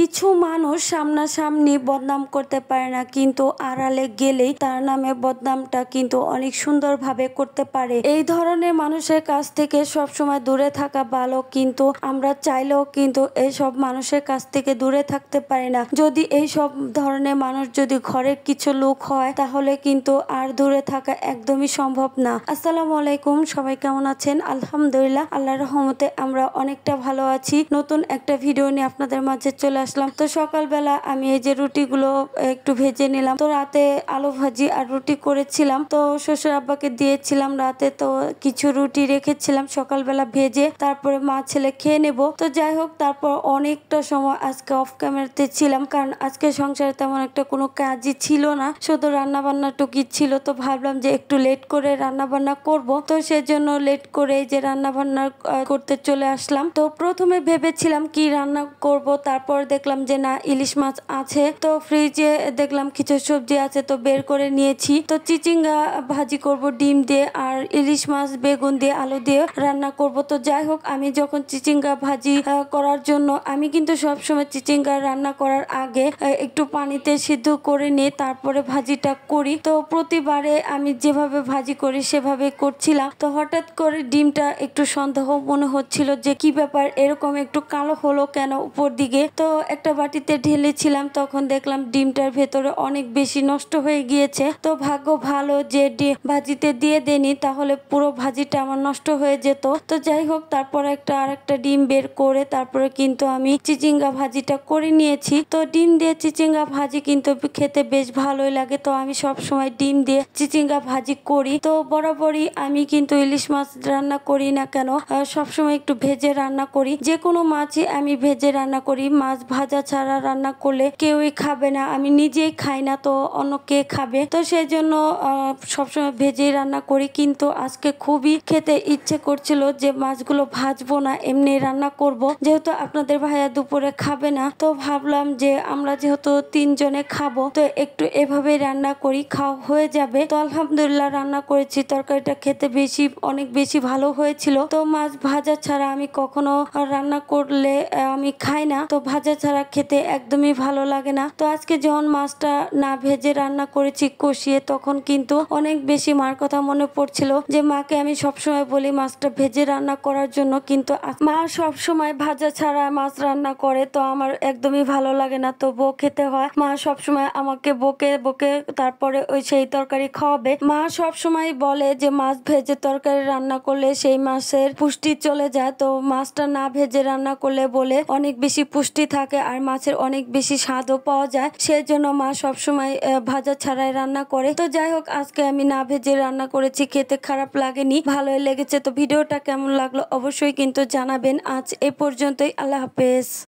কিছু মানুষ সামনাসামনি বদনাম করতে পারে না, কিন্তু আড়ালে গেলেই তার নামে বদনামটা কিন্তু অনেক সুন্দরভাবে করতে পারে। এই ধরনের মানুষের কাছ থেকে সবসময় দূরে থাকা ভালো, কিন্তু আমরা চাইলেও কিন্তু এইসব মানুষের কাছ থেকে দূরে থাকতে পারি না। যদি এইসব ধরনের মানুষ যদি ঘরের কিছু লোক হয়, তাহলে কিন্তু আর দূরে থাকা একদমই সম্ভব না। আসসালামু আলাইকুম, সবাই কেমন আছেন? আলহামদুলিল্লাহ, আল্লাহর রহমতে আমরা অনেকটা ভালো আছি। নতুন একটা ভিডিও নিয়ে আপনাদের মাঝে চলে আসলাম। তো সকালবেলা আমি এই যে রুটিগুলো একটু ভেজে নিলাম। তো রাতে আলু ভাজি আর রুটি করেছিলাম, তো শ্বশুর আব্বাকে দিয়েছিলাম রাতে। তো কিছু রুটি রেখেছিলাম সকালবেলা ভেজে, তারপরে মা ছেলে খেয়ে নেব। তো যাই হোক, তারপর অনেকটা সময় আজকে অফ ক্যামেরাতে ছিলাম, কারণ আজকে সংসারে তেমন একটা কোনো কাজই ছিল না, শুধু রান্না বান্না টুকি ছিল। তো ভাবলাম যে একটু লেট করে রান্না বান্না করব, তো সেজন্য লেট করে যে রান্না বান্না করতে চলে আসলাম। তো প্রথমে ভেবেছিলাম কি রান্না করব, তারপর দেখলাম যে না, ইলিশ মাছ আছে। তো ফ্রিজে দেখলাম কিছু সবজি আছে, তো বের করে নিয়েছি। তো চিচিঙ্গা ভাজি করব ডিম দিয়ে, আর ইলিশ মাছ বেগুন দিয়ে আলু দিয়ে রান্না করব। তো যাই হোক, আমি যখন চিচিঙ্গা ভাজি করার জন্য আমি কিন্তু সবসময় চিচিঙ্গা রান্না করার আগে একটু পানিতে সিদ্ধ করে নিয়ে তারপরে ভাজিটা করি। তো প্রতিবারে আমি যেভাবে ভাজি করি সেভাবে করছিলাম। তো হঠাৎ করে ডিমটা একটু সন্দেহ মনে হচ্ছিল যে কি ব্যাপার, এরকম একটু কালো হলো কেন উপর দিকে। তো একটা বাটিতে ঢেলেছিলাম, তখন দেখলাম ডিমটার ভেতরে অনেক বেশি নষ্ট হয়ে গিয়েছে। তো ভাগ্য ভালো যে ভাজিতে দিয়ে দেনি, তাহলে পুরো ভাজিটা আমার নষ্ট হয়ে যেত। তো যাই হোক, তারপর আরেকটা ডিম বের করে তারপরে কিন্তু আমি চিচিঙ্গা ভাজিটা করে নিয়েছি। তো ডিম দিয়ে চিচিঙ্গা ভাজি কিন্তু খেতে বেশ ভালোই লাগে। তো আমি সব সময় ডিম দিয়ে চিচিঙ্গা ভাজি করি। তো বরাবরই আমি কিন্তু ইলিশ মাছ রান্না করি না কেন, সবসময় একটু ভেজে রান্না করি। যে কোনো মাছই আমি ভেজে রান্না করি। মাছ ভাজা ছাড়া রান্না করলে কেউই খাবে না, আমি নিজেই খাই না, তো অন্য কে খাবে? তো সেই জন্য সবসময় ভেজেই রান্না করি। কিন্তু আজকে খুবই খেতে ইচ্ছে করছিল যে মাছগুলো ভাজবো না, এমনি রান্না করব, যেহেতু আপনাদের ভাইয়া দুপুরে খাবে না। তো ভাবলাম যে আমরা যেহেতু 3 জনে খাবো, তো একটু এভাবেই রান্না করি, খাওয়া হয়ে যাবে। তো আলহামদুলিল্লাহ রান্না করেছি, তরকারিটা খেতে অনেক বেশি ভালো হয়েছিল। তো মাছ ভাজা ছাড়া আমি কখনো রান্না করলে আমি খাই না, তো ভাজা ছাড়া খেতে একদমই ভালো লাগে না। তো আজকে যখন মাছটা না ভেজে রান্না করেছি কষিয়ে, তখন কিন্তু অনেক বেশি মার কথা মনে পড়ছিল, যে মাকে আমি সবসময় বলি মাছটা ভেজে রান্না করার জন্য, কিন্তু মা সবসময় ভাজা ছাড়া মাছ রান্না করে। তো আমার একদমই ভালো লাগে না, তো বউ খেতে হয়। মা সবসময় আমাকে বকে বকে তারপরে সেই তরকারি খাওয়াবে। মা সবসময় বলে যে মাছ ভেজে তরকারি রান্না করলে সেই মাছের পুষ্টি চলে যায়। তো মাছটা না ভেজে রান্না করলে বলে অনেক বেশি পুষ্টি থাকে আর মাছের অনেক বেশি স্বাদও পাওয়া যায়। সেই জন্য মা সবসময় ভাজা ছাড়াই রান্না করে। তো যাই হোক, আজকে আমি না ভেজে রান্না করেছি, খেতে খারাপ লাগেনি, ভালোই লেগেছে। তো ভিডিওটা কেমন লাগলো অবশ্যই কিন্তু জানাবেন। আজ এ পর্যন্তই, আল্লাহ হাফেজ।